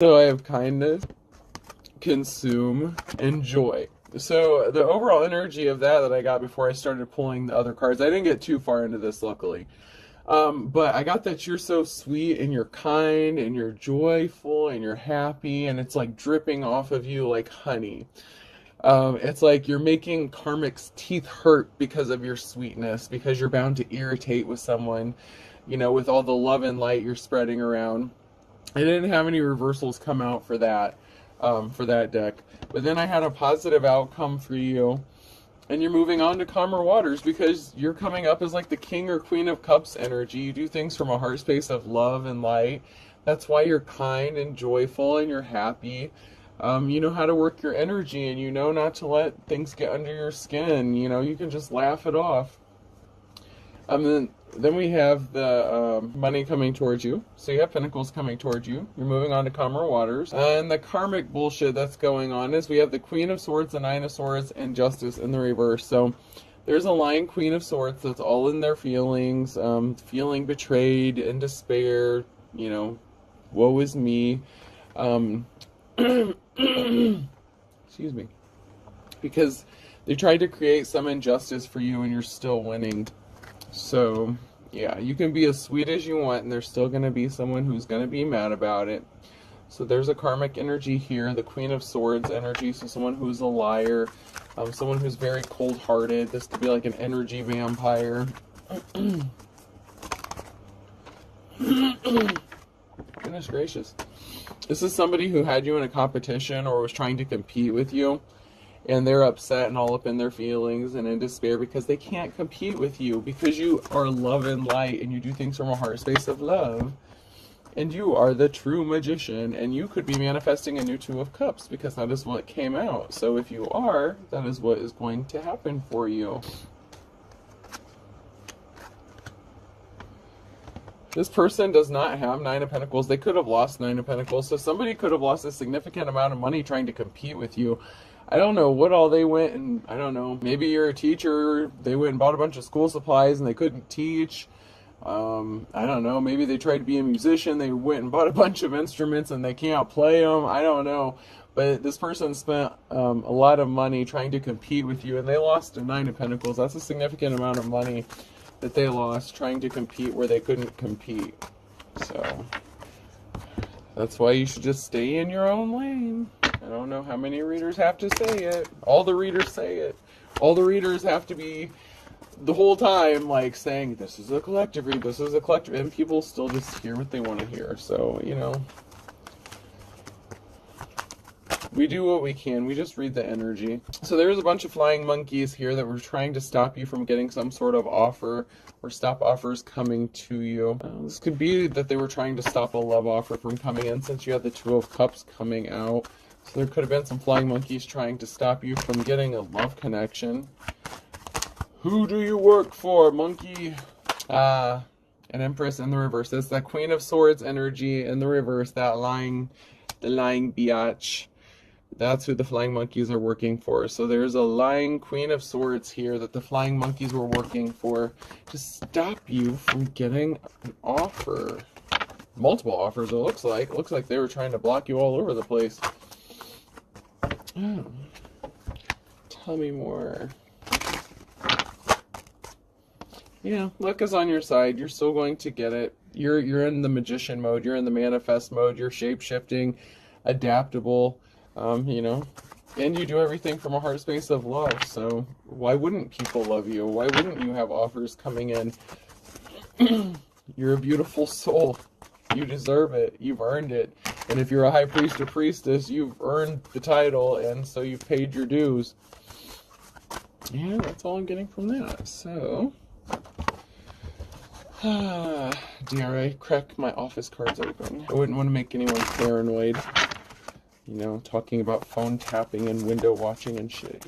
So I have kindness, consume, and joy. So the overall energy of that I got before I started pulling the other cards, I didn't get too far into this, luckily. But I got that you're so sweet and you're kind and you're joyful and you're happy and it's like dripping off of you like honey. It's like you're making karmic's teeth hurt because of your sweetness, because you're bound to irritate with someone, with all the love and light you're spreading around. I didn't have any reversals come out for that deck. But then I had a positive outcome for you. And you're moving on to calmer waters because you're coming up as like the King or Queen of Cups energy. You do things from a heart space of love and light. That's why you're kind and joyful and you're happy. You know how to work your energy and you know not to let things get under your skin. You can just laugh it off. Then we have the money coming towards you. So you have Pentacles coming towards you. You're moving on to calmer waters. And the karmic bullshit that's going on is we have the Queen of Swords, the Nine of Swords, and Justice in the reverse. So there's a lying Queen of Swords that's all in their feelings, feeling betrayed and despair, woe is me. Excuse me. Because they tried to create some injustice for you and you're still winning. So, yeah, you can be as sweet as you want, and there's still going to be someone who's going to be mad about it. So there's a karmic energy here, the Queen of Swords energy, so someone who's a liar, someone who's very cold-hearted. This could be like an energy vampire. Goodness gracious. This is somebody who had you in a competition or was trying to compete with you. And they're upset and all up in their feelings and in despair because they can't compete with you because you are love and light and you do things from a heart space of love. And you are the true magician and you could be manifesting a new Two of Cups because that is what came out. So if you are, that is what is going to happen for you. This person does not have Nine of Pentacles. They could have lost Nine of Pentacles. So somebody could have lost a significant amount of money trying to compete with you. I don't know what all they went and, I don't know, maybe you're a teacher, they went and bought a bunch of school supplies and they couldn't teach. I don't know, maybe they tried to be a musician, they went and bought a bunch of instruments and they can't play them. I don't know. But this person spent a lot of money trying to compete with you and they lost a Nine of Pentacles. That's a significant amount of money that they lost trying to compete where they couldn't compete. So that's why you should just stay in your own lane. I don't know how many readers have to say it. All the readers say it. All the readers have to be the whole time like saying, this is a collective read, this is a collective, and people still just hear what they want to hear. So, we do what we can. We just read the energy. So there's a bunch of flying monkeys here that were trying to stop you from getting some sort of offer or stop offers coming to you. This could be that they were trying to stop a love offer from coming in since you had the Two of Cups coming out. So there could have been some flying monkeys trying to stop you from getting a love connection. Who do you work for, monkey? An Empress in the reverse. That's that Queen of Swords energy in the reverse. The lying biatch. That's who the flying monkeys are working for. So there's a lying Queen of Swords here that the flying monkeys were working for to stop you from getting an offer. Multiple offers, it looks like. It looks like they were trying to block you all over the place. Oh. Tell me more. Yeah, luck is on your side. You're still going to get it. You're in the magician mode. You're in the manifest mode. You're shape-shifting, adaptable, and you do everything from a heart space of love. So why wouldn't people love you? Why wouldn't you have offers coming in? You're a beautiful soul. You deserve it. You've earned it. And if you're a high priest or priestess, you've earned the title, and so you've paid your dues. Yeah, that's all I'm getting from that. So, dare I crack my office cards open? I wouldn't want to make anyone paranoid. Talking about phone tapping and window watching and shit,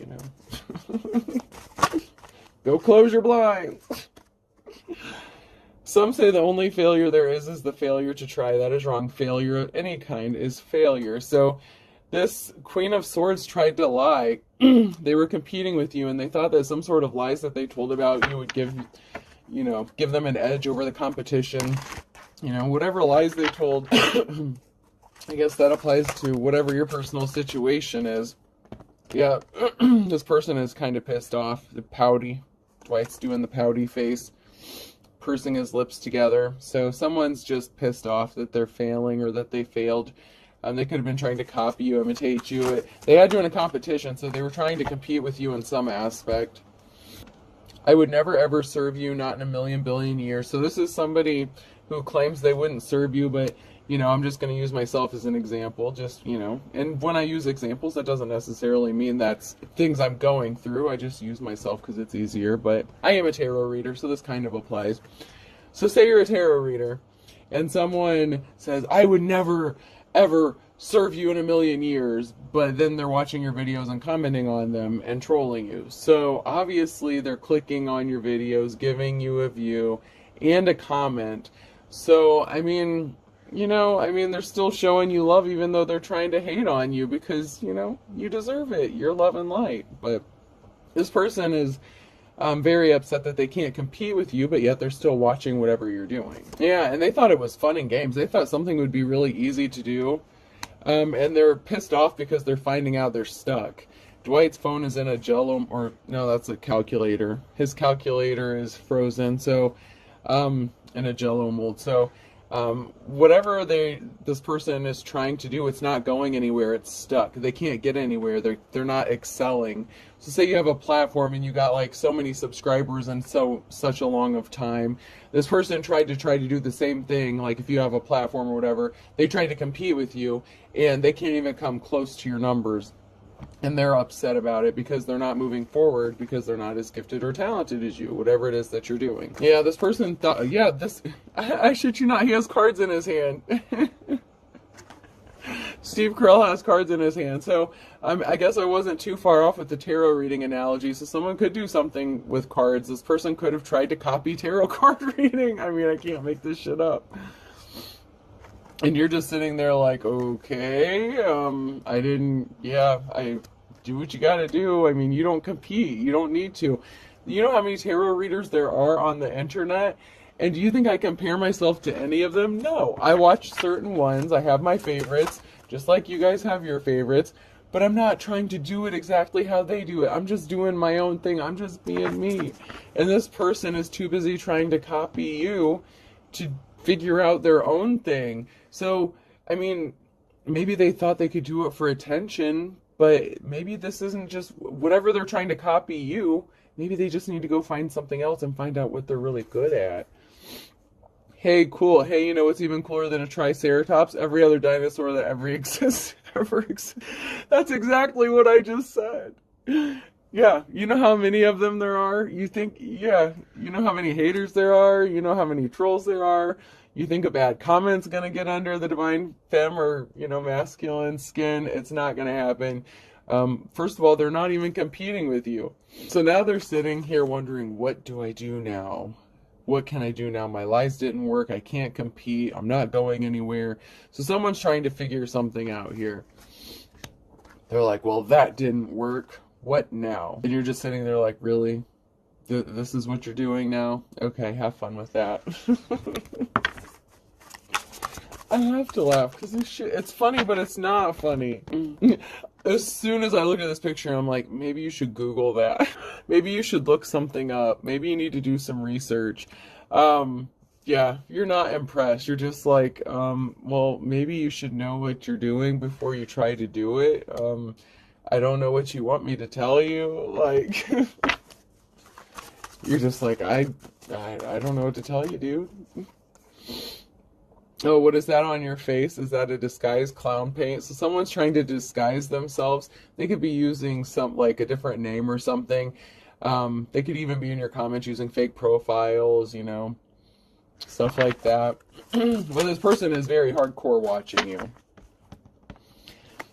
Go close your blinds! Some say the only failure there is the failure to try. That is wrong. Failure of any kind is failure. So this Queen of Swords tried to lie. They were competing with you, and they thought that some sort of lies that they told about you would give them an edge over the competition. Whatever lies they told, I guess that applies to whatever your personal situation is. Yeah, this person is kind of pissed off. The pouty. Dwight's doing the pouty face, pursing his lips together. So someone's just pissed off that they're failing or that they failed. They could have been trying to copy you, imitate you. They had you in a competition, so they were trying to compete with you in some aspect. I would never ever serve you, not in a million billion years. So this is somebody who claims they wouldn't serve you, but, you know, I'm just going to use myself as an example, just, you know. And when I use examples, that doesn't necessarily mean that's things I'm going through. I just use myself because it's easier, but I am a tarot reader, so this kind of applies. So say you're a tarot reader, and someone says, I would never ever serve you in a million years, but then they're watching your videos and commenting on them and trolling you. So obviously they're clicking on your videos, giving you a view and a comment. So, I mean, you know, they're still showing you love even though they're trying to hate on you because, you know, you deserve it. You're love and light. But this person is very upset that they can't compete with you, but yet they're still watching whatever you're doing. Yeah, and they thought it was fun and games. They thought something would be really easy to do. And they're pissed off because they're finding out they're stuck. Dwight's phone is in a jello, or no, that's a calculator. His calculator is frozen, so, in a jello mold. So, whatever this person is trying to do, it's not going anywhere. It's stuck. They can't get anywhere. They're not excelling. So say you have a platform and you got like so many subscribers in such a long of time. This person tried to do the same thing. Like if you have a platform or whatever, they tried to compete with you and they can't even come close to your numbers. And they're upset about it because they're not moving forward because they're not as gifted or talented as you, whatever it is that you're doing. Yeah, this person thought, yeah, I shit you not, he has cards in his hand. Steve Carell has cards in his hand. So I guess I wasn't too far off with the tarot reading analogy. So someone could do something with cards. This person could have tried to copy tarot card reading. I mean, I can't make this shit up. And you're just sitting there like, okay, I do what you gotta do. I mean, you don't compete. You don't need to. You know how many tarot readers there are on the internet? And do you think I compare myself to any of them? No. I watch certain ones. I have my favorites, just like you guys have your favorites. But I'm not trying to do it exactly how they do it. I'm just doing my own thing. I'm just being me. And this person is too busy trying to copy you to figure out their own thing. So, I mean, maybe they thought they could do it for attention, but maybe this isn't just whatever they're trying to copy you. Maybe they just need to go find something else and find out what they're really good at. Hey, cool. Hey, you know what's even cooler than a triceratops? Every other dinosaur that ever existed. That's exactly what I just said. Yeah, you know how many of them there are? You think, yeah, you know how many haters there are? You know how many trolls there are? You think a bad comment's going to get under the divine femme or, you know, masculine skin? It's not going to happen. First of all, they're not even competing with you. So now they're sitting here wondering, what do I do now? What can I do now? My lies didn't work. I can't compete. I'm not going anywhere. So someone's trying to figure something out here. They're like, well, that didn't work. What now? And you're just sitting there like, really? This is what you're doing now? Okay, have fun with that. I have to laugh because this shit, it's funny, but it's not funny. As soon as I look at this picture, I'm like, maybe you should Google that. Maybe you should look something up. Maybe you need to do some research. Yeah, you're not impressed. You're just like, well, maybe you should know what you're doing before you try to do it. I don't know what you want me to tell you. Like, you're just like, I don't know what to tell you, dude. Oh, what is that on your face? Is that a disguised clown paint? So someone's trying to disguise themselves. They could be using like a different name or something. They could even be in your comments using fake profiles, you know, stuff like that. But this person is very hardcore watching you.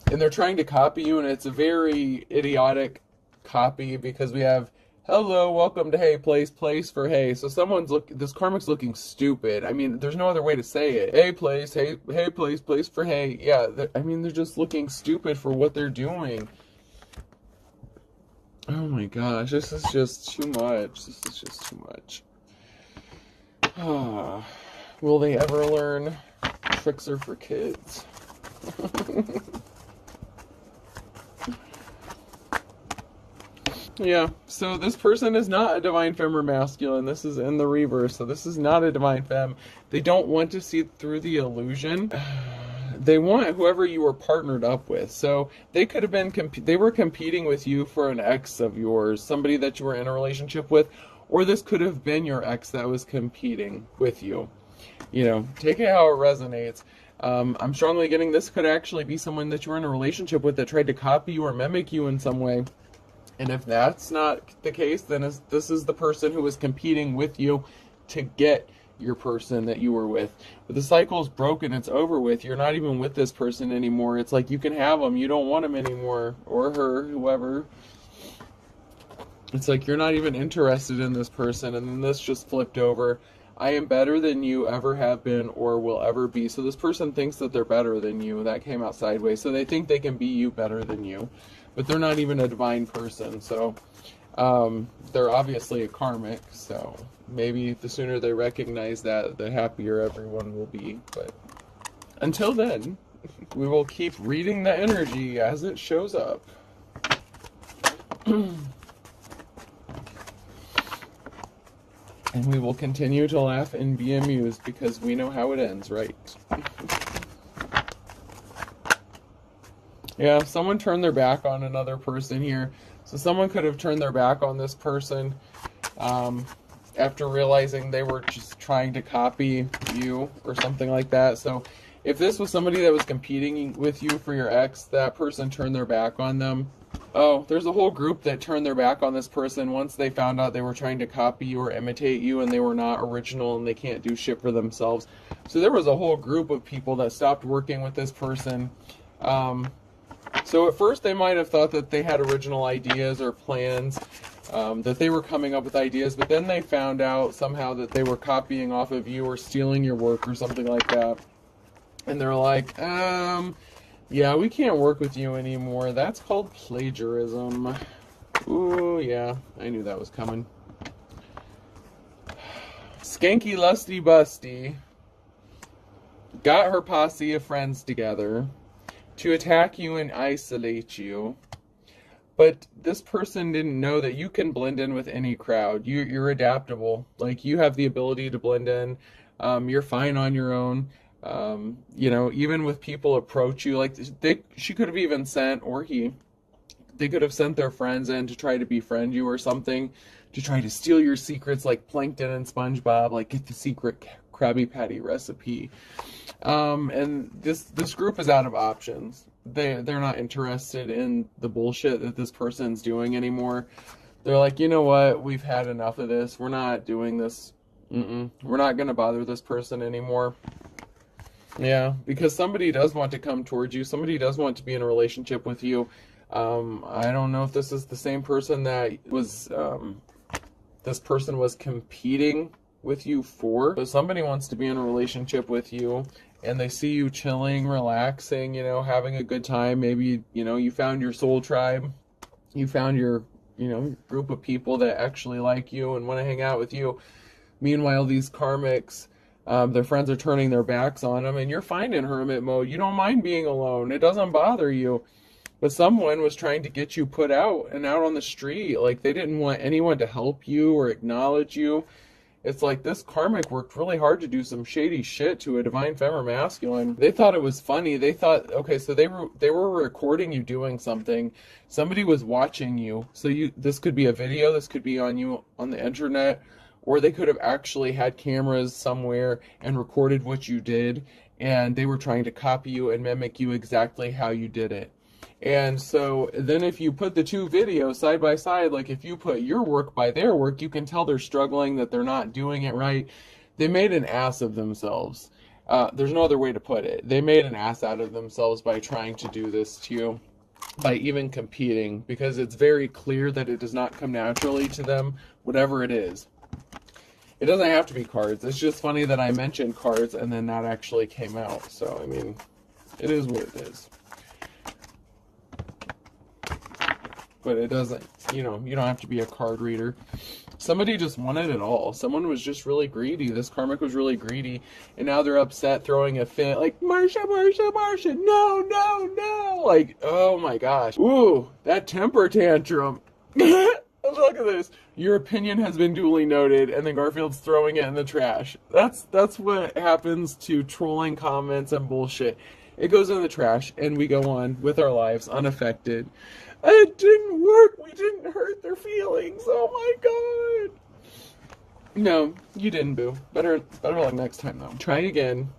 And they're trying to copy you, and it's a very idiotic copy because we have, hello, welcome to Hey Place, place for Hey. So this karmic's looking stupid. I mean, there's no other way to say it. Hey place, hey place, place for Hey. Yeah, I mean, they're just looking stupid for what they're doing. Oh my gosh, this is just too much. This is just too much. Will they ever learn tricks are for kids? Yeah, so this person is not a divine femme or masculine. This is in the reverse, so this is not a divine femme. They don't want to see through the illusion. They want whoever you were partnered up with. So they could have been, they were competing with you for an ex of yours, somebody that you were in a relationship with, or this could have been your ex that was competing with you. You know, take it how it resonates. I'm strongly getting this could actually be someone that you were in a relationship with that tried to copy you or mimic you in some way. And if that's not the case, then this is the person who was competing with you to get your person that you were with. But the cycle's broken, it's over with. You're not even with this person anymore. It's like you can have them, you don't want them anymore, or her, whoever. It's like you're not even interested in this person, and then this just flipped over. I am better than you ever have been or will ever be. So this person thinks that they're better than you. That came out sideways. So they think they can be you better than you. But they're not even a divine person. So they're obviously a karmic. So maybe the sooner they recognize that, the happier everyone will be. But until then, we will keep reading the energy as it shows up. And we will continue to laugh and be amused because we know how it ends, right? Yeah, someone turned their back on another person here. So someone could have turned their back on this person after realizing they were just trying to copy you or something like that. So if this was somebody that was competing with you for your ex, that person turned their back on them. Oh, there's a whole group that turned their back on this person once they found out they were trying to copy you or imitate you and they were not original and they can't do shit for themselves. So there was a whole group of people that stopped working with this person. So at first they might have thought that they had original ideas or plans, that they were coming up with ideas, but then they found out somehow that they were copying off of you or stealing your work or something like that. And they're like, yeah, we can't work with you anymore. That's called plagiarism. Ooh, yeah, I knew that was coming. Skanky Lusty Busty got her posse of friends together to attack you and isolate you. But this person didn't know that you can blend in with any crowd. You're adaptable. Like, you have the ability to blend in. You're fine on your own. You know, even with people approach you, like she could have even sent, or they could have sent their friends in to try to befriend you or something, to try to steal your secrets, like Plankton and SpongeBob, like get the secret Krabby Patty recipe. And this group is out of options. They're not interested in the bullshit that this person's doing anymore. They're like, you know what? We've had enough of this. We're not doing this. We're not going to bother this person anymore. Yeah, because somebody does want to come towards you. Somebody does want to be in a relationship with you. I don't know if this is the same person that was, this person was competing with you for. So somebody wants to be in a relationship with you, and they see you chilling, relaxing, you know, having a good time. Maybe, you know, you found your soul tribe. You found your, you know, group of people that actually like you and want to hang out with you. Meanwhile, these karmics, their friends are turning their backs on them, and you're fine in hermit mode. You don't mind being alone. It doesn't bother you. But someone was trying to get you put out and out on the street. Like, they didn't want anyone to help you or acknowledge you. It's like this karmic worked really hard to do some shady shit to a divine femme or masculine. They thought it was funny. They thought, okay, so they were recording you doing something. Somebody was watching you. So this could be a video. This could be on you on the internet. Or they could have actually had cameras somewhere and recorded what you did, and they were trying to copy you and mimic you exactly how you did it. And so then if you put the two videos side by side, like if you put your work by their work, you can tell they're struggling, that they're not doing it right. They made an ass of themselves. There's no other way to put it. They made an ass out of themselves by trying to do this to you, by even competing, because it's very clear that it does not come naturally to them, whatever it is. It doesn't have to be cards. It's just funny that I mentioned cards and then that actually came out. So, I mean, it is what it is. But it doesn't, you know, you don't have to be a card reader. Somebody just wanted it all. Someone was just really greedy. This karmic was really greedy, and now they're upset, throwing a fit, like, Marsha, Marsha, Marsha, no, no, no. Like, oh my gosh. Ooh, that temper tantrum. Look at this. Your opinion has been duly noted, and then Garfield's throwing it in the trash. That's what happens to trolling comments and bullshit. It goes in the trash, and we go on with our lives unaffected. It didn't work. We didn't hurt their feelings. Oh my god. No, you didn't, boo. Better luck next time, though. Try again.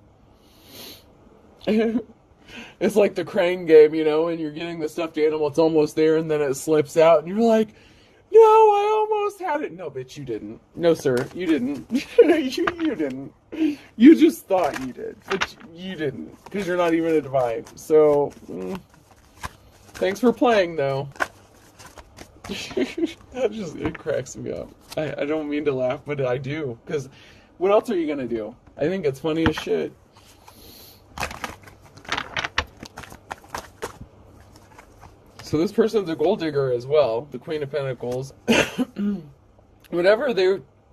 It's like the crane game, you know, and you're getting the stuffed animal, it's almost there, and then it slips out, and you're like, no, I almost had it. No, bitch, you didn't. No, sir, you didn't. you didn't. You just thought you did, but you didn't, because you're not even a divine. So, thanks for playing, though. It cracks me up. I don't mean to laugh, but I do, because what else are you going to do? I think it's funny as shit. So this person's a gold digger as well, the Queen of Pentacles. Whatever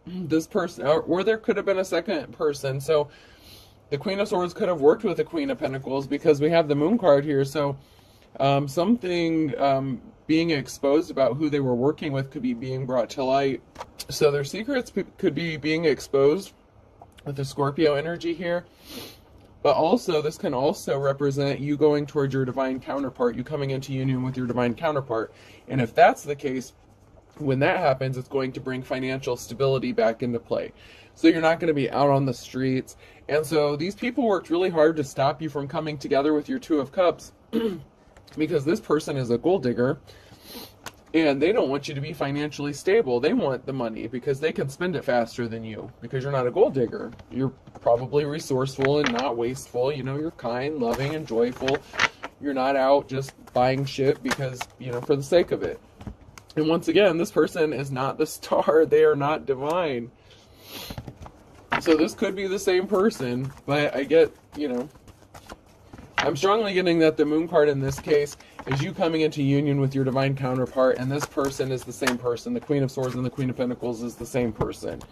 this person, or there could have been a second person. So the Queen of Swords could have worked with the Queen of Pentacles because we have the Moon card here. So something being exposed about who they were working with could be being brought to light. So their secrets could be being exposed with the Scorpio energy here. But also, this can also represent you going towards your divine counterpart, you coming into union with your divine counterpart. And if that's the case, when that happens, it's going to bring financial stability back into play. So you're not going to be out on the streets. And so these people worked really hard to stop you from coming together with your Two of Cups because this person is a gold digger. And they don't want you to be financially stable. They want the money because they can spend it faster than you because you're not a gold digger. You're probably resourceful and not wasteful. You know, you're kind, loving, and joyful. You're not out just buying shit because, you know, for the sake of it. And once again, this person is not the star. They are not divine. So this could be the same person, but I get, you know, I'm strongly getting that the Moon card in this case is you coming into union with your divine counterpart, and this person is the same person. The Queen of Swords and the Queen of Pentacles is the same person.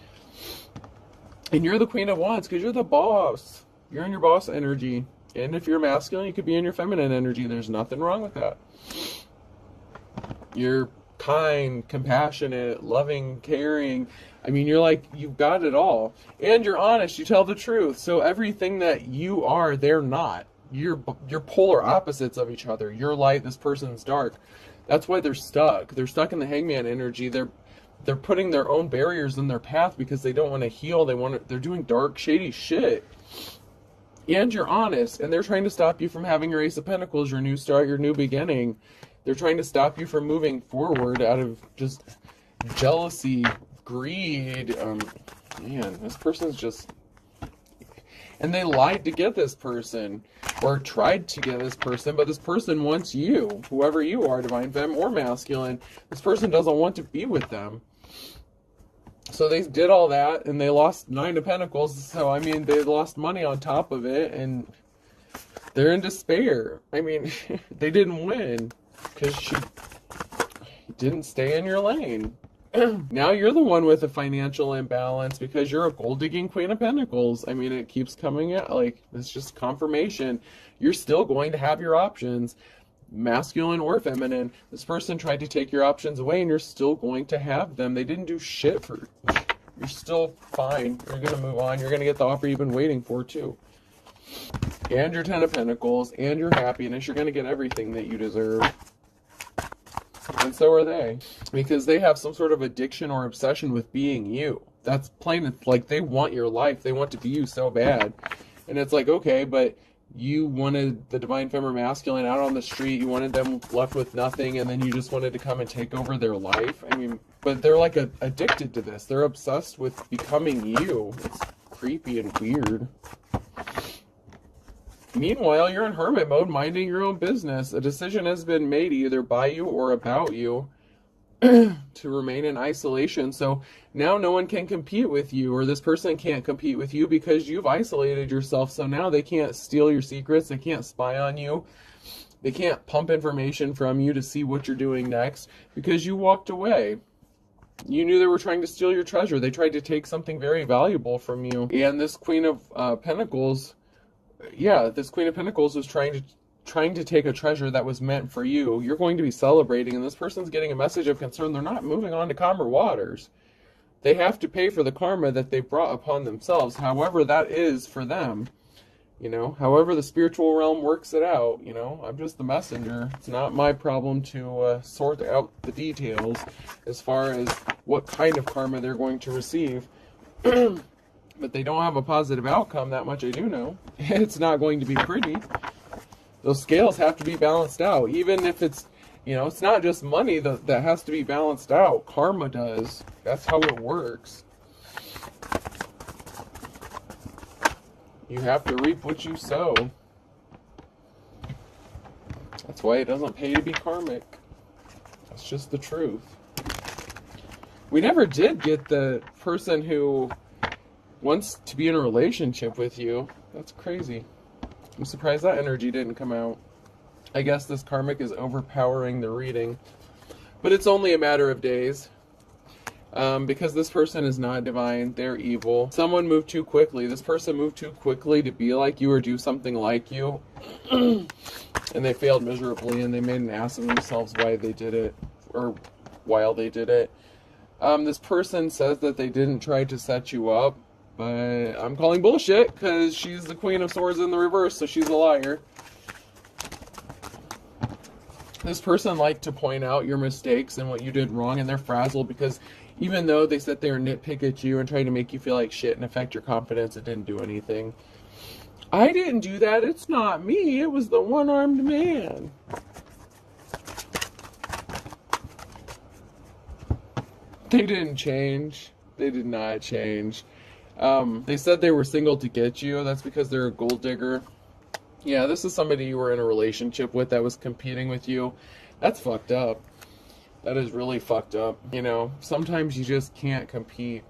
And you're the Queen of Wands because you're the boss. You're in your boss energy. And if you're masculine, you could be in your feminine energy. There's nothing wrong with that. You're kind, compassionate, loving, caring. I mean, you're like, you've got it all. And you're honest. You tell the truth. So everything that you are, they're not. You're polar opposites of each other. You're light, this person's dark. That's why they're stuck. They're stuck in the Hangman energy. They're putting their own barriers in their path because they don't want to heal. They're doing dark, shady shit. And you're honest, and they're trying to stop you from having your Ace of Pentacles, your new start, your new beginning. They're trying to stop you from moving forward out of just jealousy, greed. Man, this person's just... And they lied to get this person, or tried to get this person, but this person wants you, whoever you are, divine femme or masculine. This person doesn't want to be with them. So they did all that, and they lost 9 of Pentacles, so, I mean, they lost money on top of it, and they're in despair. I mean, they didn't win, because she didn't stay in your lane. Now you're the one with a financial imbalance because you're a gold-digging Queen of Pentacles. I mean, it keeps coming out. Like, it's just confirmation. You're still going to have your options, masculine or feminine. This person tried to take your options away, and you're still going to have them. They didn't do shit for... You're still fine. You're going to move on. You're going to get the offer you've been waiting for, too. And your 10 of Pentacles, and your happiness. You're going to get everything that you deserve. And so are they, because they have some sort of addiction or obsession with being you. That's plain, like, they want your life. They want to be you so bad. And it's like, okay, but you wanted the divine femme or masculine out on the street. You wanted them left with nothing, and then you just wanted to come and take over their life. I mean, but they're like addicted to this. They're obsessed with becoming you. It's creepy and weird. Meanwhile, you're in hermit mode, minding your own business. A decision has been made either by you or about you to remain in isolation. So now no one can compete with you, or this person can't compete with you because you've isolated yourself. So now they can't steal your secrets. They can't spy on you. They can't pump information from you to see what you're doing next because you walked away. You knew they were trying to steal your treasure. They tried to take something very valuable from you. And this Queen of Pentacles, yeah, this Queen of Pentacles was trying to take a treasure that was meant for you. You're going to be celebrating, and this person's getting a message of concern. They're not moving on to calmer waters. They have to pay for the karma that they brought upon themselves, however that is for them. You know, however the spiritual realm works it out, you know, I'm just the messenger. It's not my problem to sort out the details as far as what kind of karma they're going to receive. But they don't have a positive outcome, that much I do know. It's not going to be pretty. Those scales have to be balanced out. Even if it's, you know, it's not just money that has to be balanced out. Karma does. That's how it works. You have to reap what you sow. That's why it doesn't pay to be karmic. That's just the truth. We never did get the person who wants to be in a relationship with you. That's crazy. I'm surprised that energy didn't come out. I guess this karmic is overpowering the reading. But it's only a matter of days. Because this person is not divine. They're evil. Someone moved too quickly. This person moved too quickly to be like you or do something like you. And they failed miserably, and they made an ass of themselves while they did it. This person says that they didn't try to set you up. But I'm calling bullshit, because she's the Queen of Swords in the reverse, so she's a liar. This person liked to point out your mistakes and what you did wrong, and they're frazzled because even though they sit there and nitpick at you and try to make you feel like shit and affect your confidence, it didn't do anything. I didn't do that. It's not me. It was the one-armed man. They didn't change. They did not change. They said they were single to get you. That's because they're a gold digger. Yeah, this is somebody you were in a relationship with that was competing with you. That's fucked up. That is really fucked up. You know, sometimes you just can't compete.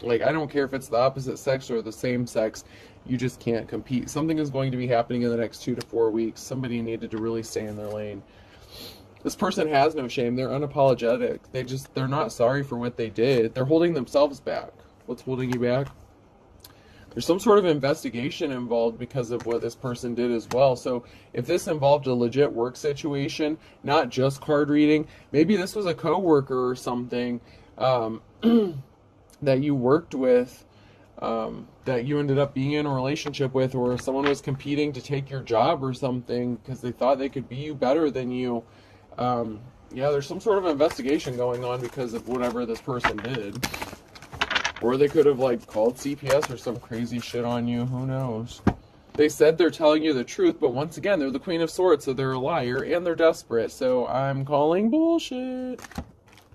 Like, I don't care if it's the opposite sex or the same sex. You just can't compete. Something is going to be happening in the next 2 to 4 weeks. Somebody needed to really stay in their lane. This person has no shame. They're unapologetic. They're not sorry for what they did. They're holding themselves back. What's holding you back? There's some sort of investigation involved because of what this person did as well. So if this involved a legit work situation, not just card reading, maybe this was a coworker or something that you worked with, that you ended up being in a relationship with, or someone was competing to take your job or something because they thought they could be you better than you. Yeah, there's some sort of investigation going on because of whatever this person did. Or they could have, like, called CPS or some crazy shit on you. Who knows? They said they're telling you the truth, but once again, they're the Queen of Swords, so they're a liar, and they're desperate. So I'm calling bullshit.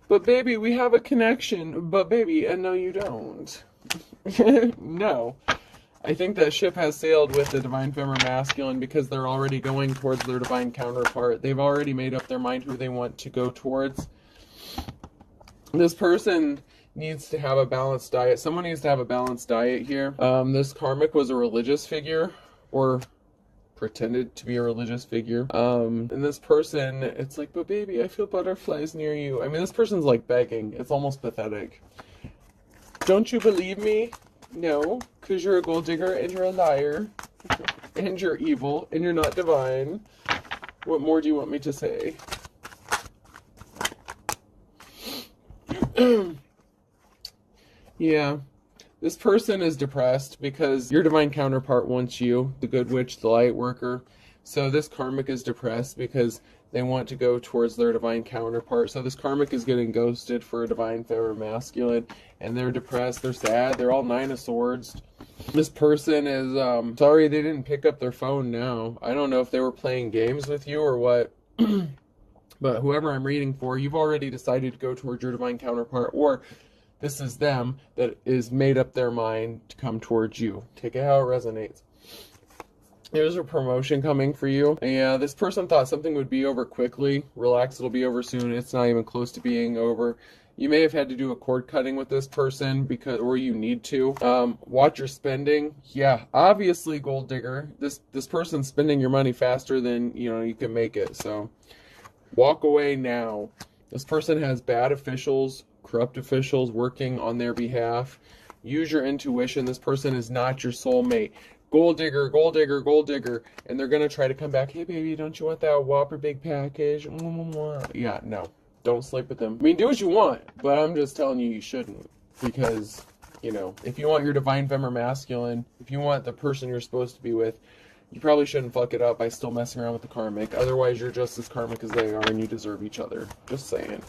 But baby, we have a connection. But baby, and no you don't. No. I think that ship has sailed with the Divine Feminine Masculine because they're already going towards their Divine counterpart. They've already made up their mind who they want to go towards. This person needs to have a balanced diet. Someone needs to have a balanced diet here. This karmic was a religious figure, or pretended to be a religious figure. And this person, it's like, but baby, I feel butterflies near you. I mean, this person's like begging. It's almost pathetic. Don't you believe me? No, because you're a gold digger and you're a liar. And you're evil and you're not divine. What more do you want me to say? Yeah, this person is depressed because your divine counterpart wants you, the good witch, the light worker. So this karmic is depressed because they want to go towards their divine counterpart. So this karmic is getting ghosted for a Divine Feminine Masculine, and they're depressed, they're sad, they're all 9 of Swords. This person is, sorry they didn't pick up their phone now. I don't know if they were playing games with you or what. But whoever I'm reading for, you've already decided to go towards your divine counterpart, or this is them that is made up their mind to come towards you. Take it how it resonates. There's a promotion coming for you. Yeah, this person thought something would be over quickly. Relax, it'll be over soon. It's not even close to being over. You may have had to do a cord cutting with this person or you need to. Watch your spending. Yeah, obviously, gold digger. This person's spending your money faster than you can make it. So walk away now. This person has bad officials, corrupt officials working on their behalf. Use your intuition. This person is not your soulmate. Gold digger, gold digger, gold digger. And they're going to try to come back. Hey, baby, don't you want that Whopper big package? Yeah, no. Don't sleep with them. I mean, do what you want, but I'm just telling you, you shouldn't. Because, you know, if you want your divine femme or masculine, if you want the person you're supposed to be with, you probably shouldn't fuck it up by still messing around with the karmic. Otherwise, you're just as karmic as they are, and you deserve each other. Just saying.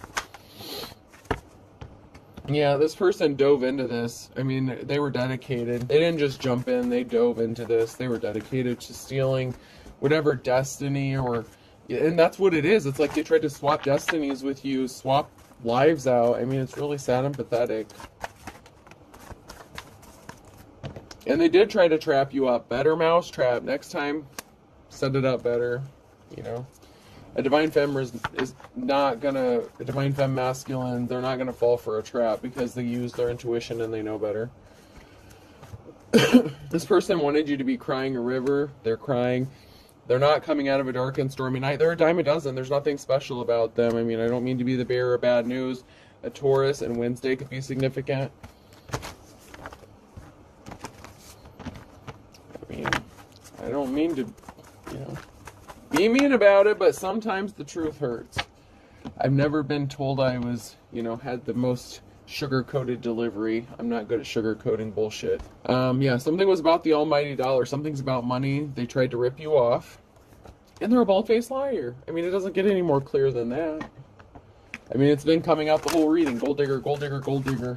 Yeah, this person dove into this. I mean, they were dedicated. They didn't just jump in. They dove into this. They were dedicated to stealing whatever destiny or... And that's what it is. It's like they tried to swap destinies with you, swap lives out. I mean, it's really sad and pathetic. And they did try to trap you up. Better mousetrap. Next time, set it up better. You know, a divine femme is not gonna. A divine femme masculine, they're not gonna fall for a trap because they use their intuition and they know better. This person wanted you to be crying a river. They're crying. They're not coming out of a dark and stormy night. They're a dime a dozen. There's nothing special about them. I mean, I don't mean to be the bearer of bad news. A Taurus and Wednesday could be significant. I mean, I don't mean to, you know, be mean about it, but sometimes the truth hurts. I've never been told I was, you know, had the most sugar-coated delivery. I'm not good at sugar-coating bullshit. Yeah, something was about the almighty dollar. Something's about money. They tried to rip you off. And they're a bald-faced liar. I mean, it doesn't get any more clear than that. I mean, it's been coming out the whole reading. Gold digger, gold digger, gold digger.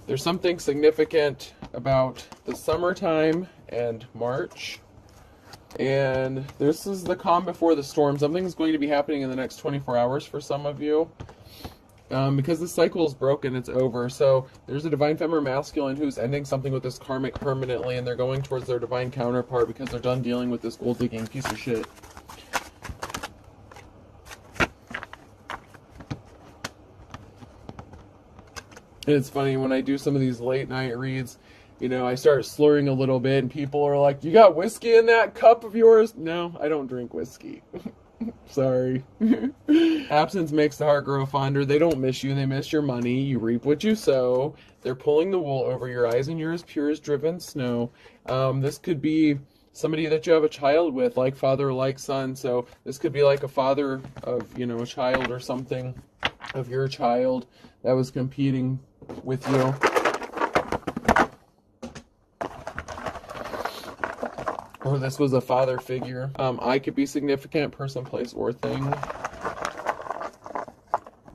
There's something significant about the summertime and March. And this is the calm before the storm. Something's going to be happening in the next 24 hours for some of you. Because the cycle is broken, it's over. So there's a divine femme or masculine who's ending something with this karmic permanently, and they're going towards their divine counterpart because they're done dealing with this gold digging piece of shit. And it's funny, when I do some of these late night reads, you know, I start slurring a little bit, and people are like, "You got whiskey in that cup of yours?" No, I don't drink whiskey. Sorry. Absence makes the heart grow fonder. They don't miss you. They miss your money. You reap what you sow. They're pulling the wool over your eyes, and you're as pure as driven snow. This could be somebody that you have a child with, like father, like son. So this could be like a father of, you know, a child or something of your child that was competing with you. Or this was a father figure. I could be significant, person, place, or thing.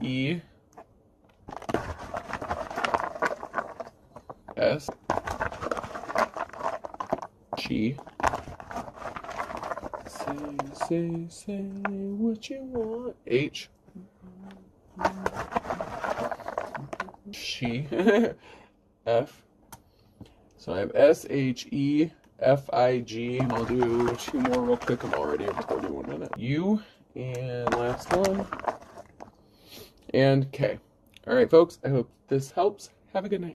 E. S. She. Say what you want. H. She. F. So I have S, H, E, F-I-G, and I'll do 2 more real quick. I'm already at 41 minutes. U, and last one, and K. All right, folks, I hope this helps. Have a good night.